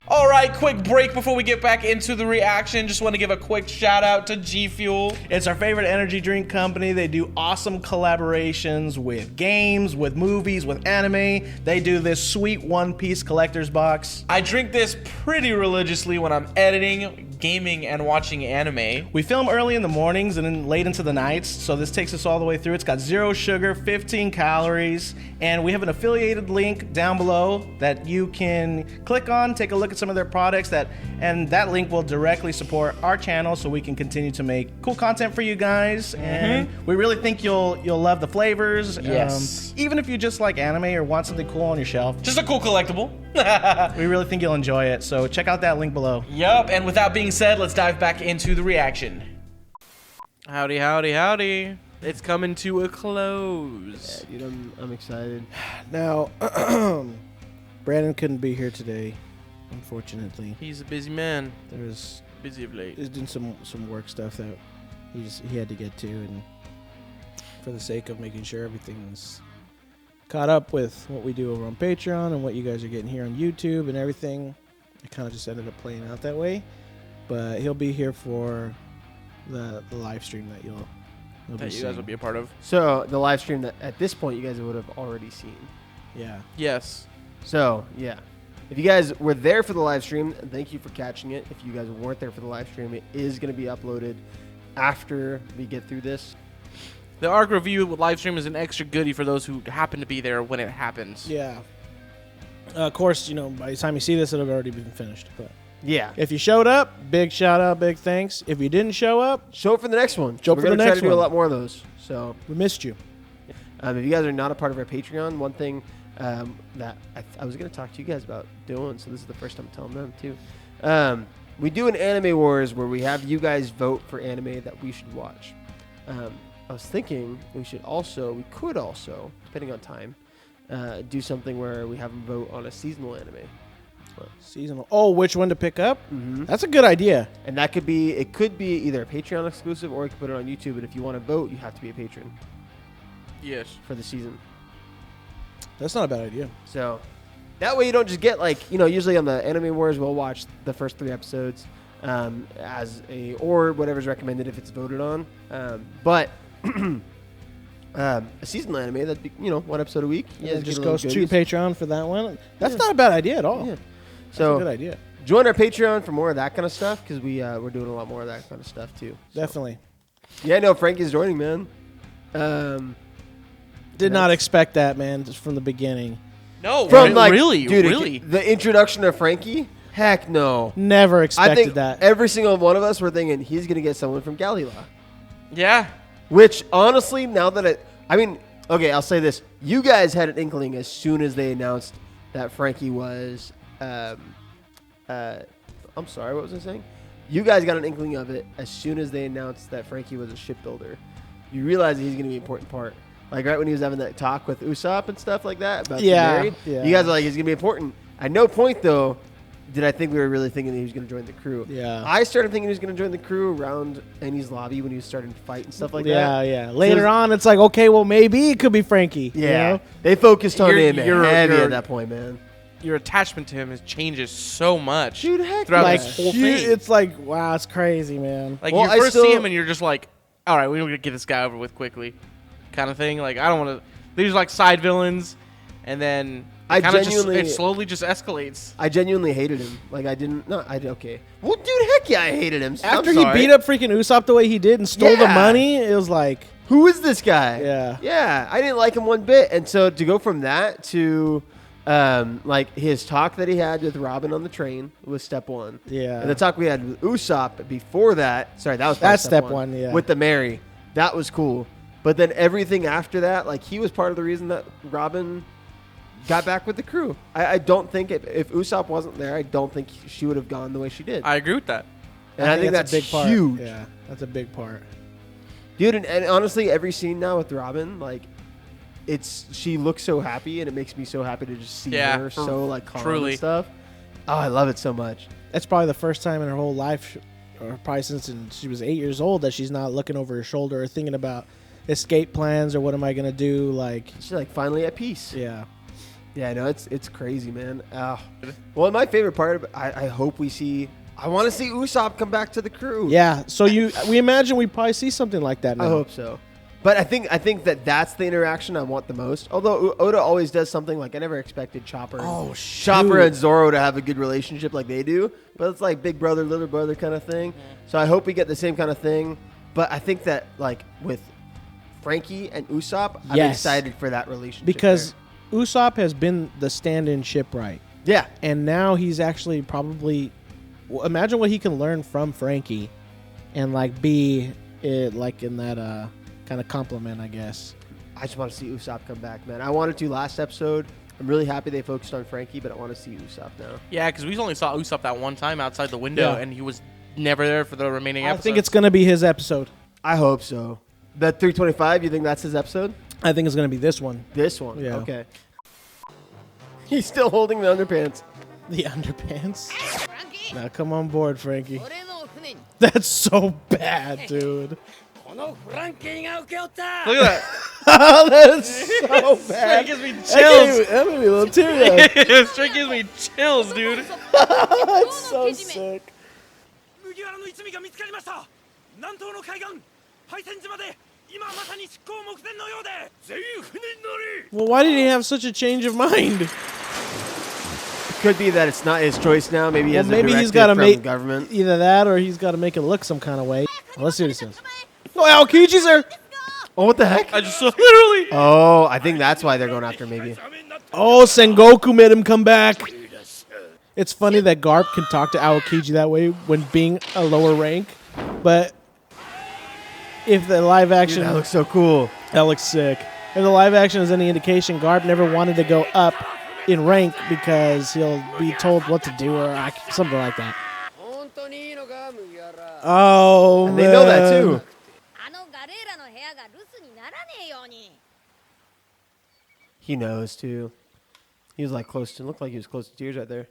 All right, quick break before we get back into the reaction. Just want to give a quick shout out to G Fuel. It's our favorite energy drink company. They do awesome collaborations with games, with movies, with anime. They do this sweet one-piece collector's box. I drink this pretty religiously when I'm editing, gaming, and watching anime. We film early in the mornings and then late into the nights, so this takes us all the way through. It's got 0 sugar, 15 calories, and we have an affiliated link down below that you can click on, take a look at some of their products, and that link will directly support our channel so we can continue to make cool content for you guys. And we really think you'll love the flavors. Yes. Even if you just like anime or want something cool on your shelf. Just a cool collectible. We really think you'll enjoy it, so check out that link below. Yup, and with that being said, let's dive back into the reaction. Howdy, howdy, howdy. It's coming to a close. Yeah, dude, I'm excited. Now, Brandon couldn't be here today, unfortunately. He's a busy man. There's Busy of late. He's doing some work stuff that he had to get to, and for the sake of making sure everything's caught up with what we do over on Patreon and what you guys are getting here on YouTube and everything, it kind of just ended up playing out that way. But he'll be here for the live stream that you'll That you guys will be a part of. So the live stream that at this point you guys would have already seen. Yeah. Yes. So yeah, if you guys were there for the live stream, thank you for catching it. If you guys weren't there for the live stream, it is going to be uploaded after we get through this. The ARC review live stream is an extra goodie for those who happen to be there when it happens. Yeah. Of course, by the time you see this, it'll have already been finished. But Yeah. if you showed up, big shout out, big thanks. If you didn't show up, Show up for the next one. Show up We're for the gonna try next to do one. a lot more of those. So we missed you. if you guys are not a part of our Patreon, one thing that I was going to talk to you guys about doing, so this is the first time I'm telling them too. We do an Anime Wars where we have you guys vote for anime that we should watch. I was thinking we could also, depending on time, do something where we have them vote on a seasonal anime. Seasonal. Oh, which one to pick up? Mm-hmm. That's a good idea. And that could be, it could be either a Patreon exclusive or you can put it on YouTube. And if you want to vote, you have to be a patron Yes. for the season. That's not a bad idea. So that way you don't just get usually on the Anime Wars, we'll watch the first 3 episodes or whatever's recommended if it's voted on. But a seasonal anime, that'd be, 1 episode a week. Yeah, it just get a little goes to goodies. Patreon for that one. That's not a bad idea at all. Yeah. That's So a good idea. join our Patreon for more of that kind of stuff because we're doing a lot more of that kind of stuff too. So. Definitely. Yeah, no, Frankie's joining, man. Did not expect that, man, just from the beginning. No, From really, dude, really. the introduction of Frankie. Heck no. Never I expected think that. every single one of us were thinking he's gonna get someone from Galila. Yeah. Which honestly, now that I'll say this: you guys had an inkling as soon as they announced that Frankie was. I'm sorry, what was I saying? You guys got an inkling of it as soon as they announced that Frankie was a shipbuilder. You realize that he's going to be an important part. Like right when he was having that talk with Usopp and stuff like that about getting married. Yeah. You guys are like, he's going to be important. At no point, though, did I think we were really thinking that he was going to join the crew. Yeah. I started thinking he was going to join the crew around Annie's lobby when he was starting to fight and stuff like that. Yeah. Later on, it's like, okay, well, maybe it could be Frankie. Yeah. You know? They focused on him You're- heavy you're- at that point, man. Your attachment to him changes so much Dude, heck throughout yeah. this whole you- thing. It's like, wow, it's crazy, man. Like Well, you I first still- see him and you're just like, all right, we're gonna get this guy over with quickly, kind of thing. Like I don't want to. These are like side villains, and then it slowly just escalates. I genuinely hated him. Like I didn't. No, okay. Well, dude, heck yeah, I hated him. After he beat up freaking Usopp the way he did and stole the Yeah. money, it was like, who is this guy? Yeah. Yeah, I didn't like him one bit. And so to go from that to like his talk that he had with Robin on the train was step one. Yeah. And the talk we had with Usopp before that. Sorry, that was probably That's step one, yeah. With the Mary, that was cool. But then everything after that, like he was part of the reason that Robin got back with the crew. I don't think if Usopp wasn't there, I don't think she would have gone the way she did. I agree with that. And I think that's a big part. huge. Yeah, that's a big part. Dude, and honestly, every scene now with Robin, like, she looks so happy, and it makes me so happy to just see her so, like, calm truly. and stuff. Oh, I love it so much. That's probably the first time in her whole life, or probably since she was 8 years old, that she's not looking over her shoulder or thinking about escape plans or what am I gonna do? Like, She's like finally at peace. yeah. Yeah, no, it's crazy, man. Well, my favorite part, I hope we see. I want to see Usopp come back to the crew. Yeah. So we imagine we probably see something like that now. I hope so. But I think that's the interaction I want the most. Although Oda always does something like I never expected Chopper. Chopper and Zoro to have a good relationship like they do. But it's like big brother, little brother kind of thing. Yeah. So I hope we get the same kind of thing. But I think that like with Frankie and Usopp, I'm excited for that relationship. Because Usopp has been the stand-in shipwright. Yeah. And now he's actually probably... imagine what he can learn from Frankie and like be it like in that kind of compliment, I guess. I just want to see Usopp come back, man. I wanted to last episode. I'm really happy they focused on Frankie, but I want to see Usopp now. Yeah, because we only saw Usopp that one time outside the window, and he was never there for the remaining episodes. I think it's going to be his episode. I hope so. That 325, you think that's his episode? I think it's going to be this one. This one? Yeah. Okay. He's still holding the underpants. The underpants? Now come on board, Frankie. That's so bad, dude. Look at that. Oh, that's so bad. Straight gives me chills. That made me a little teary. Straight gives me chills, dude. That's so sick. Well, why did he have such a change of mind? Could be that it's not his choice now. Maybe he has maybe a he's got to from make government. Either that or he's got to make it look some kind of way. Well, let's see what he says. Oh, Aokichi's there. Oh, what the heck? I just saw literally. Oh, I think that's why they're going after him, maybe. Oh, Sengoku made him come back. It's funny that Garp can talk to Aokichi that way when being a lower rank, but if the live action... Dude, that looks so cool. That looks sick. If the live action is any indication, Garp never wanted to go up in rank because he'll be told what to do or something like that. Oh, and they know that too. He knows too. He was like close to, looked like he was close to tears right there.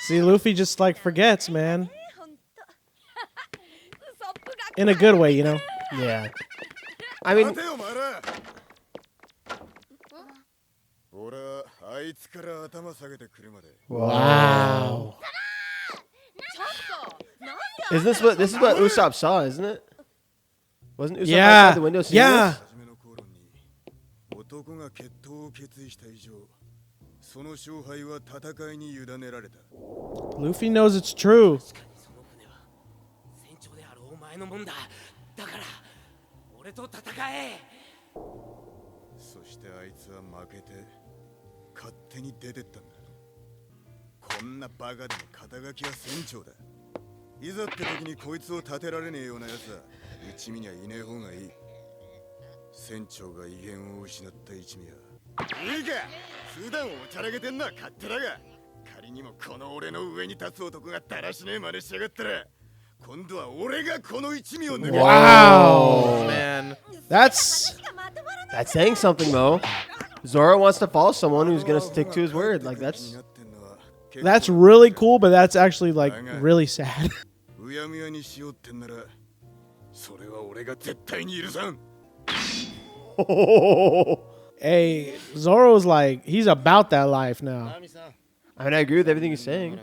See, Luffy just like forgets, man. In a good way, you know? Yeah. I mean... Wow. Is this what Usopp saw, isn't it? Wasn't Usopp yeah. outside the window seeing yeah. this? Luffy knows it's true. Wow, man. That's saying something though. Zoro wants to follow someone who's gonna stick to his word. Like that's really cool, but that's actually like really sad. Hey, Zoro's like, he's about that life now. I mean, I agree with everything he's saying.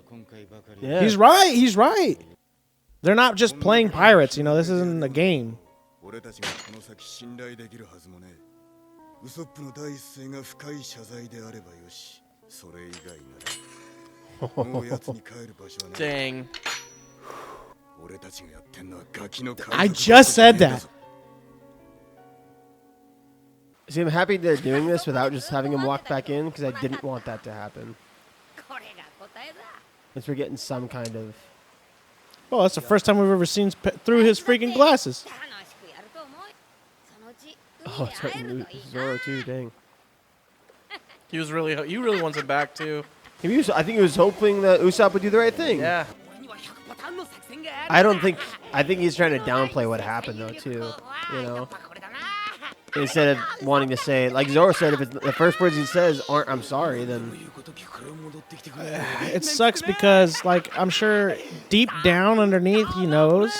Yeah. He's right. He's right. They're not just playing pirates, you know. This isn't a game. Dang. I just said that. See, I'm happy they're doing this without just having him walk back in because I didn't want that to happen. Since we're getting some kind of... Well, that's the first time we've ever seen through his freaking glasses. Oh, it's hurting Zoro too, dang. He really wants it back too. I think he was hoping that Usopp would do the right thing. Yeah. I think he's trying to downplay what happened though too, you know. instead of wanting to say, like Zoro said, if it's the first words he says aren't "I'm sorry," then It sucks because, like, I'm sure deep down underneath he knows,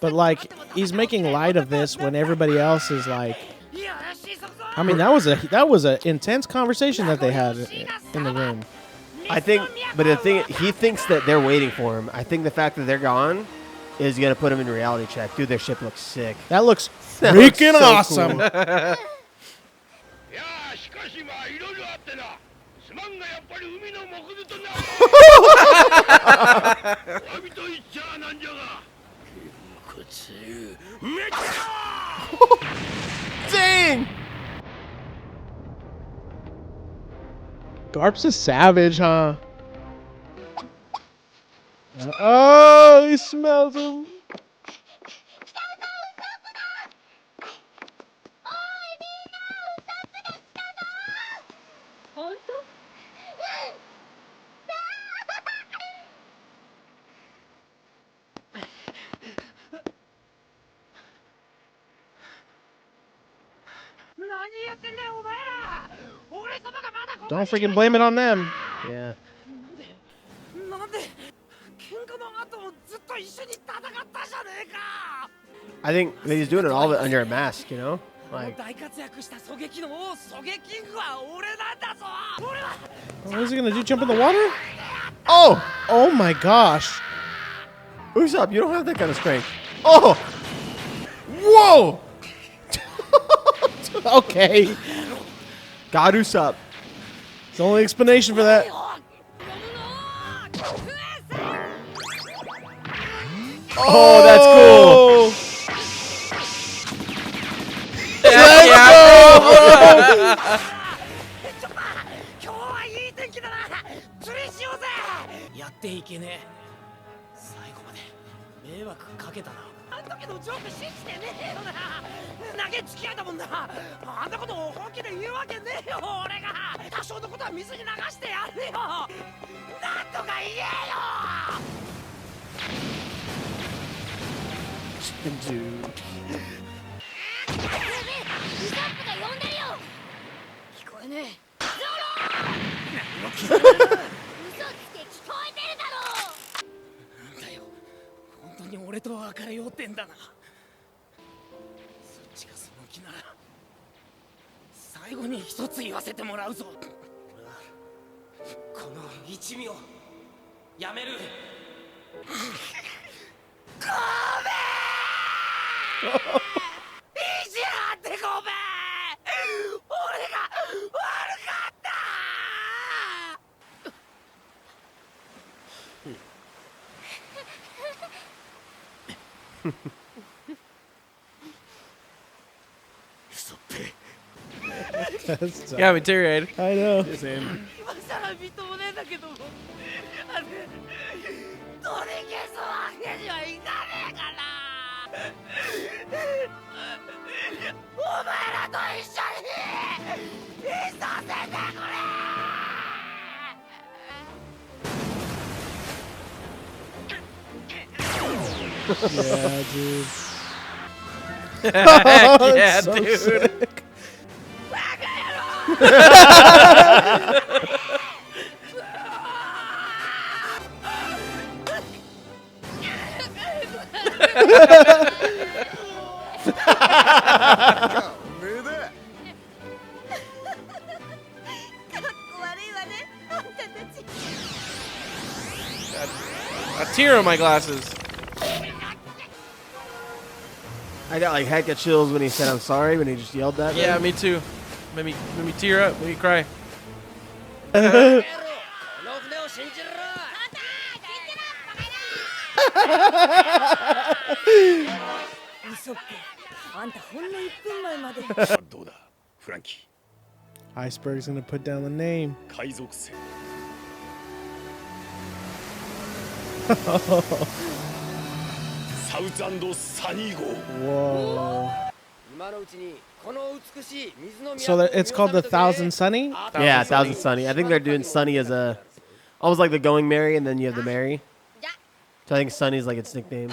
but like he's making light of this when everybody else is like. I mean, that was a intense conversation that they had in the room. I think. But the thing, he thinks that they're waiting for him. I think the fact that they're gone is gonna put him in reality check. Dude, their ship looks sick. That looks That looks freaking so awesome. cool. Dang! Garp's a savage, huh? Oh, he smells him. Don't freaking blame it on them. Yeah. I think that he's doing it all under a mask, you know? Like, What is he gonna do? Jump in the water? oh! Oh my gosh. Usopp, you don't have that kind of strength. Oh! Whoa! Okay. God, Usopp. It's the only explanation for that. Oh, that's cool. Dude. Got me teary-eyed. I know. Same. Yeah, dude. Yeah, so dude. sick. A tear on my glasses. I got like hecka chills when he said I'm sorry, when he just yelled that. Yeah, man. me too. Made me tear up, made me cry. Iceberg's gonna put down the name. Whoa. So that it's called the Thousand Sunny? Yeah, Thousand Sunny. I think they're doing Sunny as a, almost like the Going Merry, and then you have the Merry. So I think Sunny's like its nickname.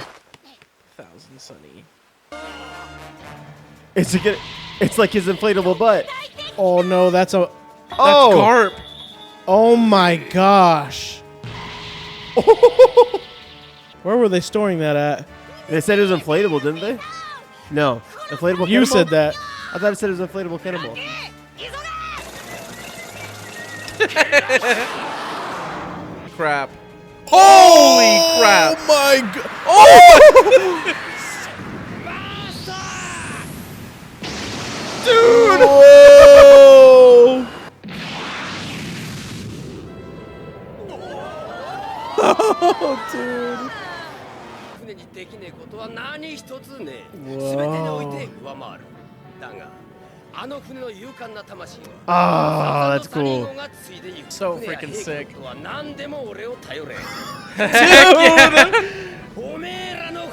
Thousand Sunny. It's a good. It's like his inflatable butt. Oh no, that's a. Oh! Garp. Oh my gosh. Where were they storing that at? They said it was inflatable, didn't they? No. Inflatable You cannonball? said that. I thought it said it was inflatable cannonball. Crap. Holy crap. Oh my god. Oh! Dude! Whoa! Oh, dude. 船にできねえことは何一つねえ。 Wow. 全てにおいて上回る。だが、あの船の勇敢な魂は。 Oh, that's cool. So freaking sick. 何でも俺を頼れ。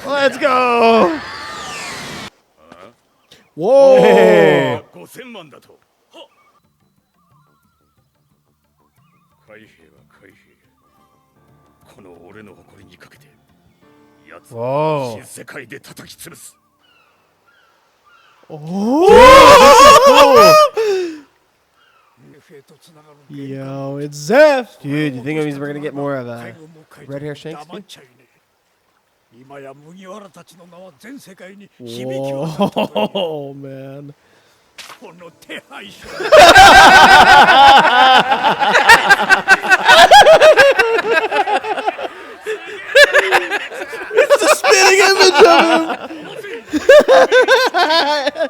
Let's go! Whoa! Hey. 5000万だと。海兵は海兵。この俺の誇りにかけて、奴は Whoa. 新世界で叩き潰す。 Yo, it's Zeph! Dude, you think that means we're gonna get more of red hair Shanks? 今や麦わらたちの名は全世界に響き渡ったという。 Oh, man. この手配書。 It's a spinning image of him!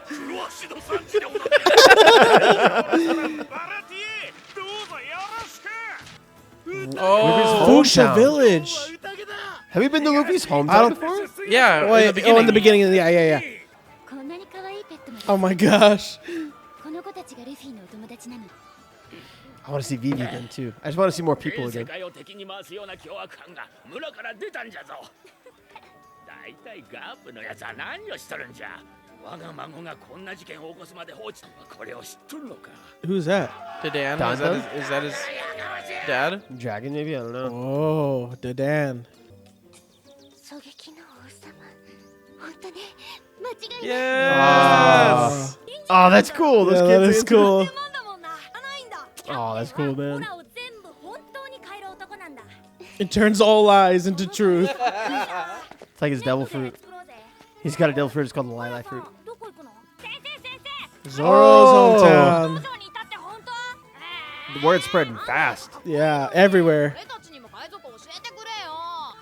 黒足の産地で踊ってる。バラティエ、どうぞよろしく。 Oh. Fuchsia Village. Have you been to Luffy's I hometown don't- before? Yeah. Wait, in the beginning. in the beginning. Yeah. こんなに可愛いペットも Oh my gosh. この子たちがルフィのお友達なの。 I want to see Vivi again too. I just want to see more people 全世 again. 界を敵に回すような凶悪犯が村から出たんじゃぞ。だいたいガープのやつは何をしとるんじゃ。我が孫がこんな事件を起こすまで放置。これを知っとるのか。 Who's that? Dadan? Dandan? Is that his dad? Dragon, maybe? I don't know. Oh, Dadan. 狙撃の王様。本当ね。間違いない。 Yes. Oh, that's cool. Those Yeah, kids that are is into it. cool. Oh, that's cool, man. It turns all lies into truth. It's like his devil fruit. He's got a devil fruit. It's called the lilac fruit. Zoro's hometown. The word's spreading fast. Yeah, everywhere.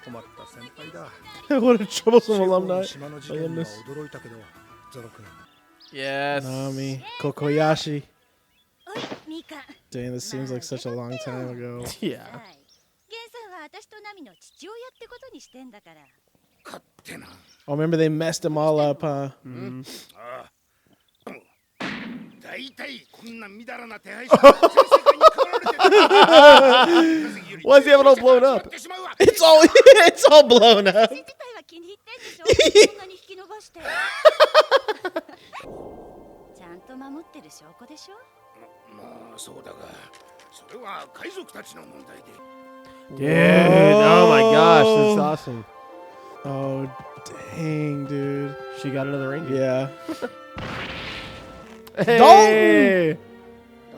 困った先輩だ。 What a troublesome シェフォ alumni. の島の事件には Alumnus. 驚いたけど、ゾロ君。 Yes. Nami. Kokoyashi. ミカ。 Dang, this seems like such a long time ago. Yeah. ゲンさんは私とナミの父親ってことにしてんだから。勝手な。 Oh, remember they messed him all up, huh? 大体こんなみだらな手配書が全世界に配られてる。 Why is he having all blown up? It's all blown up. 自体は気に入ってんでしょ。こんなに引き伸ばして。ちゃんと守ってる証拠でしょ。まあそうだが、それは海賊たちの問題で。 Dude, oh my gosh, this is awesome. Oh, dang, dude. She got another reindeer. Yeah. Hey!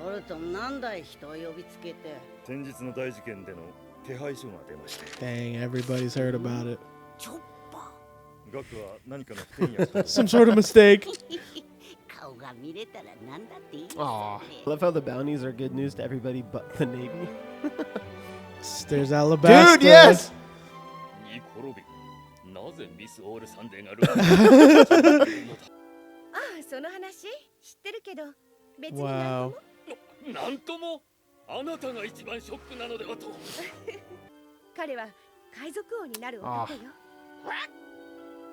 ドルトンなんだい人を呼びつけて。先日の大事件での手配書が出まして。 Dang, everybody's heard about it. 額は何かの不手にやった。 Some sort of mistake. 顔が見れたらなんだっていいさ Aw. ね I love how the bounties are good news to everybody but the Navy. There's Alabasta. Dude, yes! に転び。なぜミスオールサンデーがルああ、その話知ってるけど、別に Wow. なんともあなたが一番ショックなのではと。彼は海賊王になる男よ。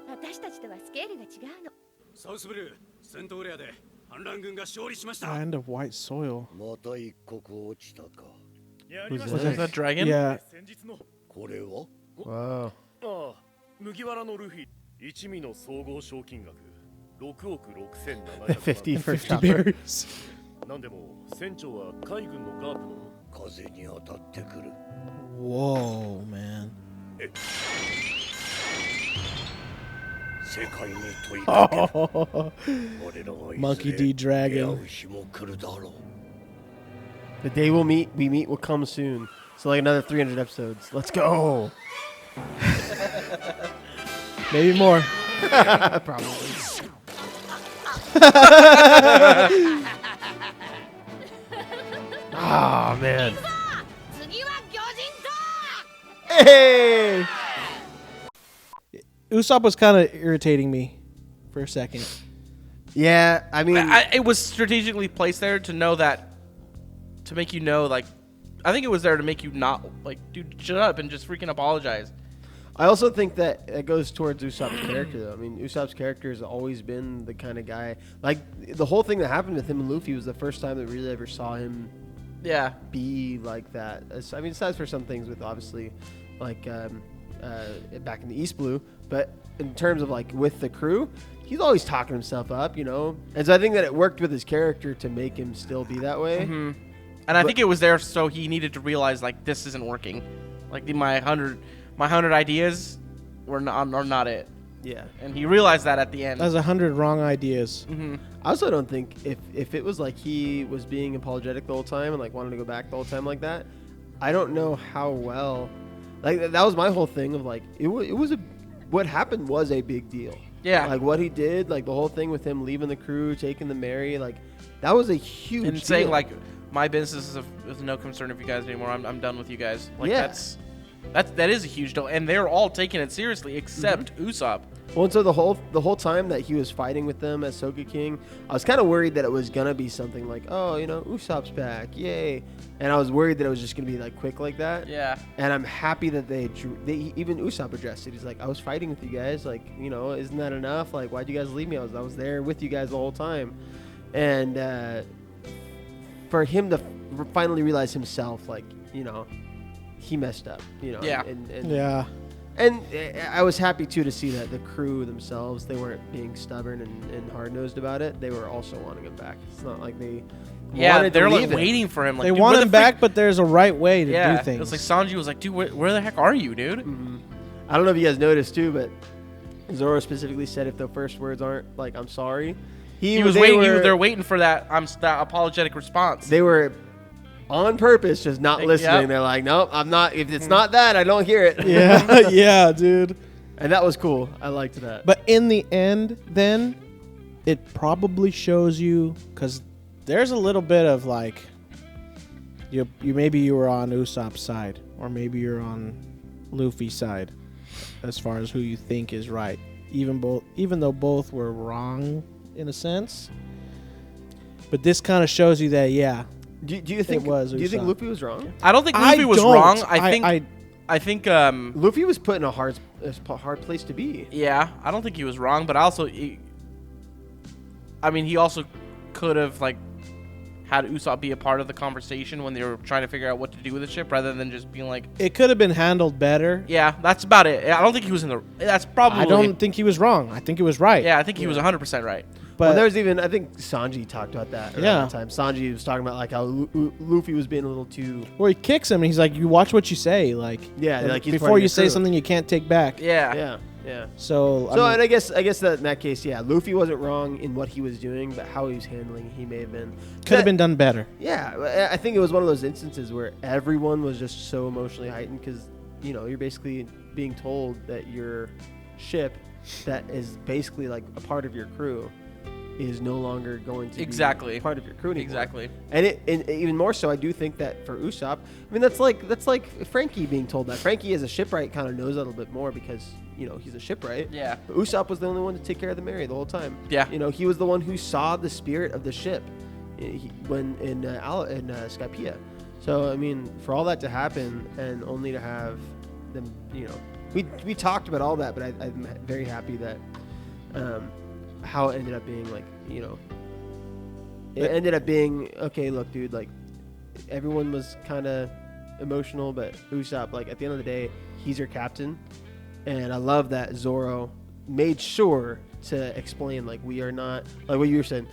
私たちとはスケールが違うの。サウスブルー、戦闘レアで反乱軍が勝利しました。 Land of white soil. また一国落ちたか。 Who's Was that that dragon? Yeah. 先日のこれは Wow. ああ、麦わらのルフィ一味の総合賞金額6億6700 50 for 50 chopper. berries. なんでも船長は海軍のガープの風に当たってくる。 Whoa, man. Monkey D. Dragon. The day we meet will come soon. So like another 300 episodes. Let's go. Maybe more. Probably. Oh man. Hey. Usopp was kind of irritating me for a second. Yeah, I mean, it was strategically placed there to know that, to make you know, like, I think it was there to make you not, like, dude, shut up and just freaking apologize. I also think that it goes towards Usopp's character, though. I mean, Usopp's character has always been the kind of guy, like, the whole thing that happened with him and Luffy was the first time that we really ever saw him be like that. I mean, aside for some things with, obviously, like, back in the East Blue, but in terms of, like, with the crew, he's always talking himself up, you know? And so I think that it worked with his character to make him still be that way. Mm-hmm. And I think it was there so he needed to realize, like, this isn't working. Like, my 100 ideas are not it. Yeah. And he realized that at the end. That's 100 wrong ideas. Mm-hmm. I also don't think if it was like he was being apologetic the whole time and like wanted to go back the whole time like that, I don't know how well. Like that was my whole thing of like what happened was a big deal. Yeah. Like what he did, like the whole thing with him leaving the crew, taking the Mary, like that was a huge and deal. saying like my business is no concern of you guys anymore. I'm done with you guys. Like that is a huge deal, and they're all taking it seriously except Usopp. Well, and so the whole time that he was fighting with them as Soka King, I was kind of worried that it was gonna be something like, oh, you know, Usopp's back, yay! And I was worried that it was just gonna be like quick like that. Yeah. And I'm happy that they even Usopp addressed it. He's like, I was fighting with you guys, like, you know, isn't that enough? Like, why'd you guys leave me? I was there with you guys the whole time, and for him to finally realize himself, like, you know, he messed up, you know. Yeah. Yeah. And I was happy, too, to see that the crew themselves, they weren't being stubborn and hard-nosed about it. They were also wanting him back. It's not like they wanted they're to like leave waiting for him. Like, they dude, want where him the back, but there's a right way to do things. It was like Sanji was like, dude, where the heck are you, dude? Mm-hmm. I don't know if you guys noticed, too, but Zoro specifically said if the first words aren't, like, I'm sorry. He was waiting. They're waiting for that apologetic response. They were on purpose just not listening. Yep. They're like, nope, I'm not. If it's not that, I don't hear it. Yeah, yeah, dude. And that was cool. I liked that. But in the end, then, it probably shows you, because there's a little bit of like, you maybe you were on Usopp's side, or maybe you're on Luffy's side, as far as who you think is right. Even though both were wrong in a sense. But this kind of shows you that, yeah. Do you think Luffy was wrong? I don't think Luffy was wrong. I think Luffy was put in a hard place to be. Yeah, I don't think he was wrong, but also, he also could have like had Usopp be a part of the conversation when they were trying to figure out what to do with the ship, rather than just being like. It could have been handled better. Yeah, that's about it. I don't think he was in the. That's probably. I don't think he was wrong. I think it was right. Yeah, I think he was 100% right. But there was even, I think Sanji talked about that around that time. Sanji was talking about like how Luffy was being a little too. Well, he kicks him and he's like, "You watch what you say." Like, like before you say something you can't take back. Yeah. So and I guess that in that case, yeah, Luffy wasn't wrong in what he was doing, but how he was handling, he may have been. Could have been done better. Yeah, I think it was one of those instances where everyone was just so emotionally heightened because, you know, you're basically being told that your ship that is basically like a part of your crew is no longer going to be part of your crew anymore. Exactly. And even more so, I do think that for Usopp, I mean, that's like Frankie being told that. Frankie as a shipwright kind of knows a little bit more because, you know, he's a shipwright. Yeah. But Usopp was the only one to take care of the Mary the whole time. Yeah. You know, he was the one who saw the spirit of the ship when in Skypiea. So, I mean, for all that to happen and only to have them, you know, we talked about all that, but I'm very happy that how it ended up being, like, you know, it ended up being, okay, look, dude, like, everyone was kind of emotional, but Usopp, like, at the end of the day, he's your captain, and I love that Zoro made sure to explain, like, we are not, like what you were saying,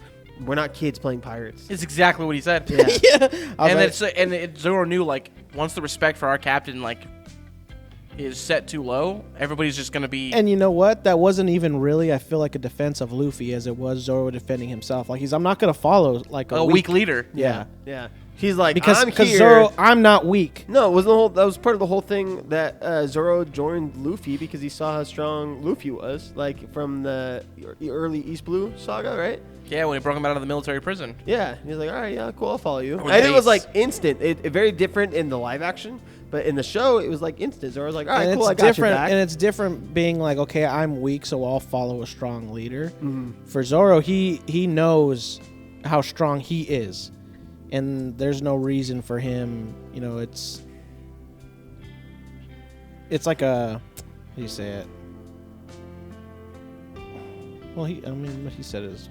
we're not kids playing pirates. It's exactly what he said. Yeah. And Zoro knew, like, once the respect for our captain, like, is set too low, everybody's just gonna be. And you know what? That wasn't even really, I feel like, a defense of Luffy as it was Zoro defending himself. Like I'm not gonna follow like a weak leader. Yeah. Yeah. He's like, because I'm here. Zoro, I'm not weak. No, it was that was part of the whole thing that Zoro joined Luffy because he saw how strong Luffy was, like from the early East Blue saga, right? Yeah, when he broke him out of the military prison. Yeah, he was like, all right, yeah, cool, I'll follow you. Or And it was base. like instant. It very different in the live action, but in the show, it was like instant. Zoro was like, all right, And cool, I it's got different, your back. and it's different being like, okay, I'm weak, so I'll follow a strong leader. Mm-hmm. For Zoro, he knows how strong he is, and there's no reason for him. You know, it's like a, how do you say it? Well, I mean, what he said is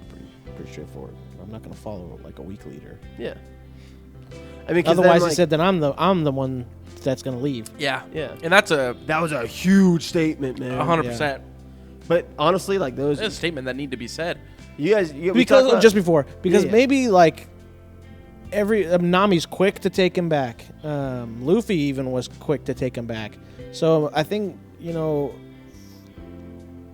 pretty straightforward. I'm not going to follow like a weak leader. Yeah. I mean, 'cause otherwise, then, he said that I'm the one that's going to leave. Yeah. Yeah. And that's a That was a huge statement, man. 100%. But honestly, like those, That's a statement that need to be said. you guys, we Because talked about- just before, because Yeah. maybe like Nami's quick to take him back. Luffy even was quick to take him back. So I think, you know,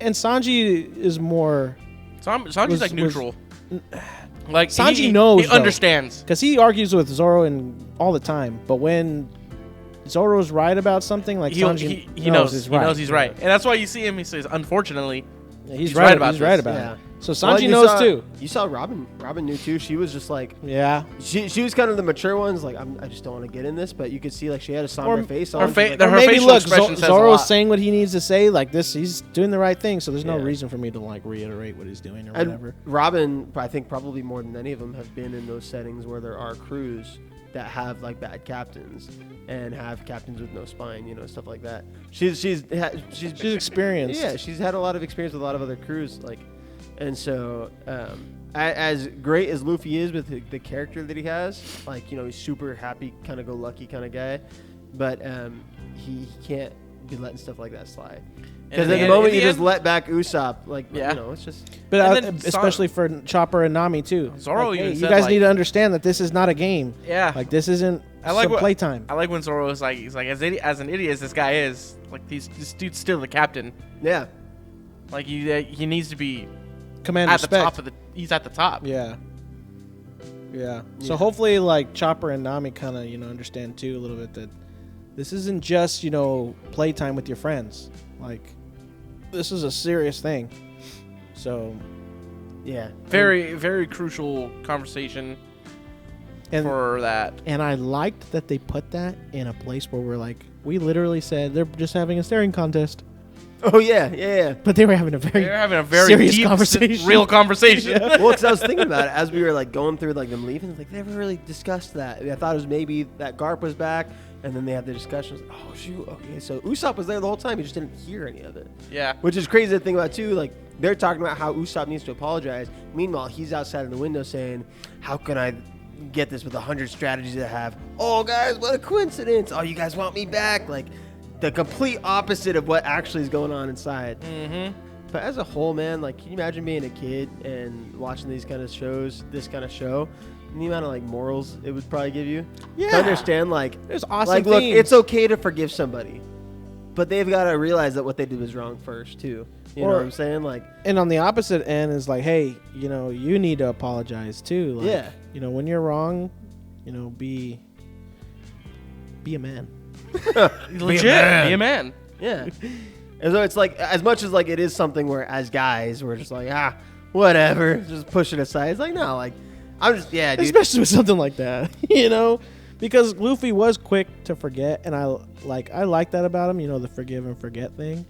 and Sanji is more Sanji's Was- like neutral. Like Sanji knows, he though. understands. because he argues with Zoro and all the time. But when Zoro's right about something, like He Sanji knows he's he right. knows he's right, and that's why you see him. He says, "Unfortunately, Yeah, He's right about He's right this. about Yeah. it. So Well, Sanji you knows saw- too. You saw Robin. Robin knew too. She was just like, Yeah. she was kind of the mature ones. Like, I just don't want to get in this, but you could see like she had a somber face on. her She's fa- like, the- Or her maybe facial look, expression says a Zoro's lot. saying what he needs to say. Like this, he's doing the right thing. So there's no Yeah. reason for me to like reiterate what he's doing or And whatever. Robin, I think probably more than any of them have been in those settings where there are crews that have like bad captains and have captains with no spine, you know, stuff like that. She's experienced. Yeah, she's had a lot of experience with a lot of other crews, like, and so as great as Luffy is with the character that he has, like, you know, he's super happy, kind of go lucky kind of guy, but he can't be letting stuff like that slide. Because at the moment you just let back Usopp, like, Yeah. you know, it's just. But And then especially for Chopper and Nami too. Zoro Like, even hey, you said, guys like- need to understand that this is not a game. Yeah. Like this isn't I like some what- playtime. I like when Zoro is like, he's like, as an idiot as this guy is, like, this dude's still the captain. Yeah. Like, he needs to be Command at respect. the top of the. He's at the top. Yeah. Yeah. So hopefully, like Chopper and Nami, kind of understand too a little bit that this isn't just playtime with your friends. Like this is a serious thing. So Yeah. Very, very crucial conversation and for that. and I liked that they put that in a place where we literally said they're just having a staring contest, Oh yeah, yeah. but they were having a very They're having a very serious deep, conversation. real conversation. Well, because I was thinking about it as we were like going through like them leaving, like they never really discussed that. I thought it was maybe that Garp was back, and then they had the discussions. Oh shoot, okay, so Usopp was there the whole time. He just didn't hear any of it, Yeah. which is crazy to think about too. Like they're talking about how Usopp needs to apologize. Meanwhile, he's outside in the window saying, "How can I get this with 100 strategies I have? Oh guys, what a coincidence! Oh, you guys want me back? Like the complete opposite of what actually is going on inside." Mm-hmm. But as a whole, man, like, can you imagine being a kid and watching these kind of shows, this kind of show, and the amount of like morals it would probably give you? Yeah. To understand, like, There's awesome like, look, themes. it's okay to forgive somebody, but they've got to realize that what they did was wrong first, too. You know Or- what I'm saying? Like, And on the opposite end is like, hey, you need to apologize too. Like, Yeah. when you're wrong, be a man. Legit. Be a man. yeah. And so it's like, as much as like it is something where as guys we're just like, whatever, just push it aside. It's like, no, like, I'm just, yeah, dude. Especially with something like that, because Luffy was quick to forget, and I like that about him. The forgive and forget thing.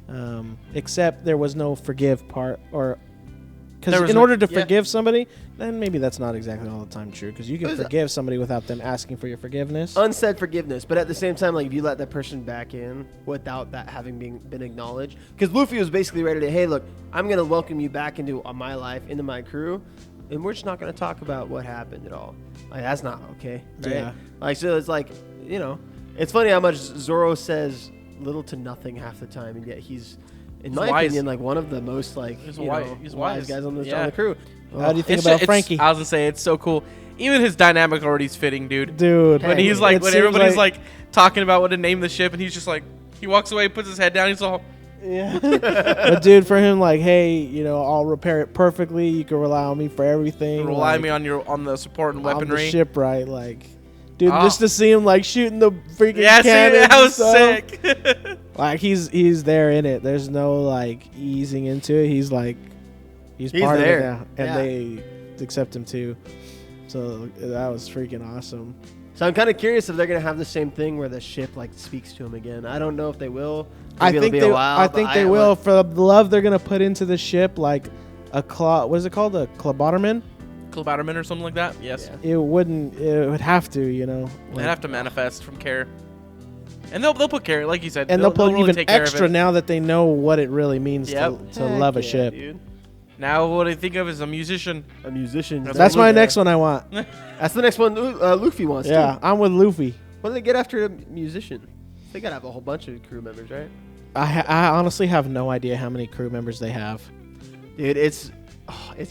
Mhm. Except there was no forgive part, or There because was in no- order to yeah. forgive somebody, then maybe that's not exactly all the time true. Because you can There's a- forgive somebody without them asking for your forgiveness. Unsaid forgiveness, but at the same time, like if you let that person back in without that having been acknowledged, because Luffy was basically ready to, hey, look, I'm gonna welcome you back into my life, into my crew, and we're just not gonna talk about what happened at all. Like that's not okay, right? Yeah. Like so, it's like it's funny how much Zoro says little to nothing half the time, and yet he's, in my wise. opinion, like one of the most like He's wise wise. guys on Yeah. the crew. How do you think It's about ju- Frankie? I was gonna say it's so cool. Even his dynamic already is fitting, dude. Dude, When Hey, he's like, it when seems everybody's like talking about what to name the ship, and he's just like, He walks away, puts his head down. He's all. Yeah. But dude, for him, like, hey, you know, I'll repair it perfectly. You can rely on me for everything. Rely like, me on the support and on weaponry. the shipwright, like, dude, just to see him like shooting the freaking cannon. That was sick. Like he's there in it. There's no like easing into it. He's like he's part there. of it now, and they accept him too. So that was freaking awesome. So I'm kind of curious if they're gonna have the same thing where the ship like speaks to him again. I don't know if they will. I Maybe think it'll be they. a while, I but think they will. For the love they're gonna put into the ship, like a what is it called? A Claboterman? Claboterman or something like that. Yes. Yeah. It wouldn't. It would have to. You know. They'd have to manifest from care, and they'll put care, like you said, And they'll put really even take care of extra it. now that they know what it really means to Heck love a yeah, ship. dude. Now what I think of is a musician. A musician. That's my next one I want. That's the next one. Luffy wants. Yeah, Too. I'm with Luffy. What do they get after a musician? They gotta have a whole bunch of crew members, right? I honestly have no idea how many crew members they have. Dude, it's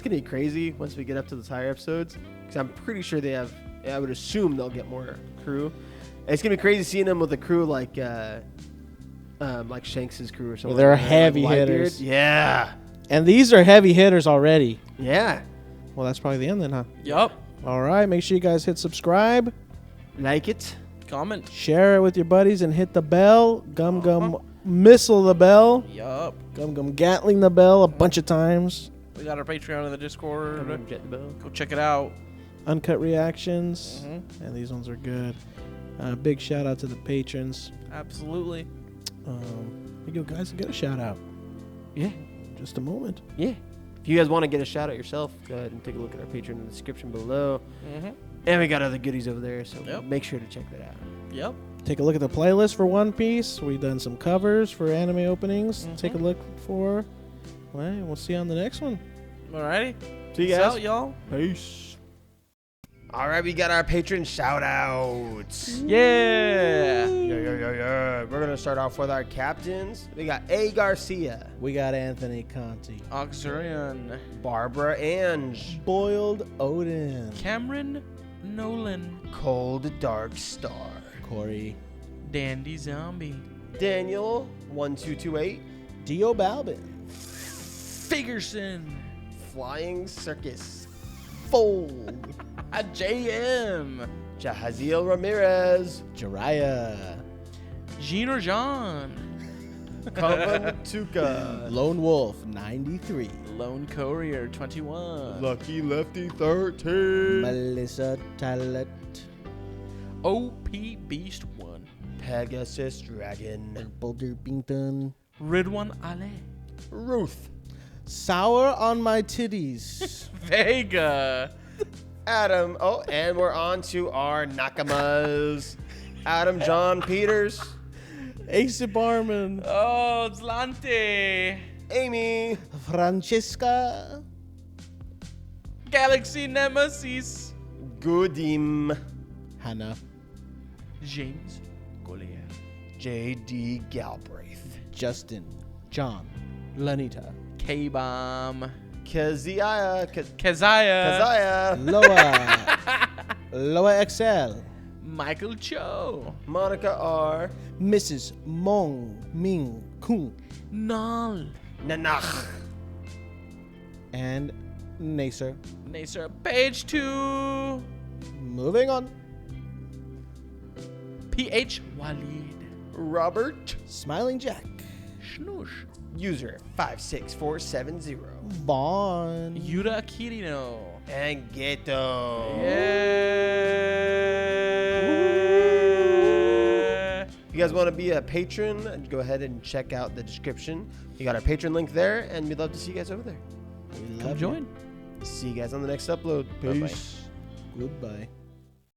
gonna be crazy once we get up to the tire episodes. Because I'm pretty sure they have. I would assume they'll get more crew. It's gonna be crazy seeing them with a crew like Shanks's crew or something. They're like that, heavy like Whitebeard. hitters. Yeah. And these are heavy hitters already. Yeah. Well, that's probably the end then, huh? Yup. All right, make sure you guys hit subscribe, Like it. Comment. share it with your buddies, and hit the bell. Gum missile the bell. Yup. Gum Gatling the bell a bunch of times. We got our Patreon in the Discord. Jet the bell. Go check it out. Uncut reactions. Mhm. And these ones are good. Big shout out to the patrons. Absolutely. You guys get a shout out. Yeah. Just a moment. Yeah. If you guys want to get a shout out yourself, go ahead and take a look at our Patreon in the description below. Mm-hmm. And we got other goodies over there, so Yep. make sure to check that out. Yep. Take a look at the playlist for One Piece. We've done some covers for anime openings. Take a look for. Well, we'll see you on the next one. Alrighty. See you Peace guys. out, y'all. Peace. All right, we got our patron shout outs. Yeah. Yeah. We're going to start off with our captains. We got A. Garcia, We got Anthony Conti, Oxurian. Barbara Ange, Boiled Odin, Cameron Nolan. Cold Dark Star, Corey, Dandy Zombie. Daniel 1228, Dio Balbin, Figerson. Flying Circus, Fold, JM. Jahaziel Ramirez, Jiraiya, Gene or John. Kavantuka, Lone Wolf 93, Lone Courier 21. Lucky Lefty 13, Melissa Talet, OP Beast 1. Pegasus Dragon, Boulder Bington, Ridwan Ale. Ruth, Sour on My Titties, Vega. Adam. Oh, and we're on to our Nakamas. Adam John Peters, Ace Barman, Oh, Zlante. Amy, Francesca, Galaxy Nemesis. Goodim, Hannah, James Goliath. J.D. Galbraith, Justin, John, Lanita, K-Bomb. Keziah, Keziah. Keziah, Loa XL, Michael Cho. Monica R, Mrs. Mong Ming Kung, Nal. Nanach, and Nacer. Nacer. Page 2. Moving on. PH Walid. Robert, Smiling Jack, Snoosh. user 56470, Vaughn, Yura Kirino. and Geto. Yeah. If you guys want to be a patron, go ahead and check out the description. You got our patron link there, and we'd love to see you guys over there. we Come love join. See you guys on the next upload. Bye-bye. Peace. you. Goodbye.